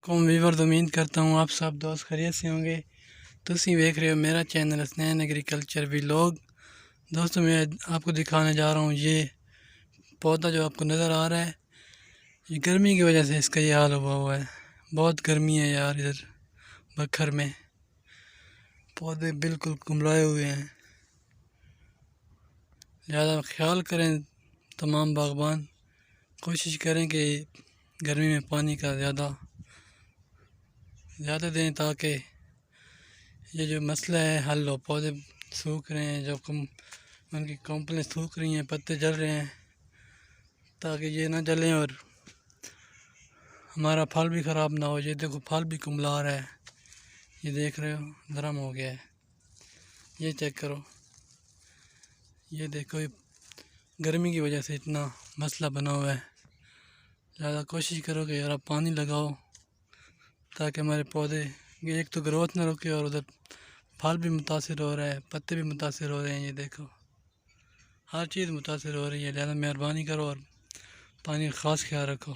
قوم ویورز امید کرتا ہوں آپ سب دوست خیریت سے ہوں گے۔ تسی دیکھ رہے ہو میرا چینل حسنین ایگریکلچر ولاگ۔ دوستوں میں آپ کو دکھانے جا رہا ہوں یہ پودا جو آپ کو نظر آ رہا ہے، یہ گرمی کی وجہ سے اس کا یہ حال ہوا ہے۔ بہت گرمی ہے یار، ادھر بکھر میں پودے بالکل کملائے ہوئے ہیں۔ لہٰذا خیال کریں، تمام باغبان کوشش کریں کہ گرمی میں پانی کا زیادہ دیں تاکہ یہ جو مسئلہ ہے حل ہو۔ پودے سوکھ رہے ہیں، ان کی کمپلیں سوکھ رہی ہیں، پتے جل رہے ہیں، تاکہ یہ نہ جلیں اور ہمارا پھل بھی خراب نہ ہو۔ یہ دیکھو پھل بھی کملا رہا ہے، یہ دیکھ رہے ہو نرم ہو گیا ہے۔ یہ چیک کرو، یہ دیکھو، یہ گرمی کی وجہ سے اتنا مسئلہ بنا ہوا ہے۔ لہٰذا کوشش کرو کہ یار پانی لگاؤ تاکہ ہمارے پودے ایک تو گروتھ نہ رکے اور ادھر پھل بھی متاثر ہو رہا ہے، پتے بھی متاثر ہو رہے ہیں۔ یہ دیکھو ہر چیز متاثر ہو رہی ہے، لہٰذا مہربانی کرو اور پانی کا خاص خیال رکھو۔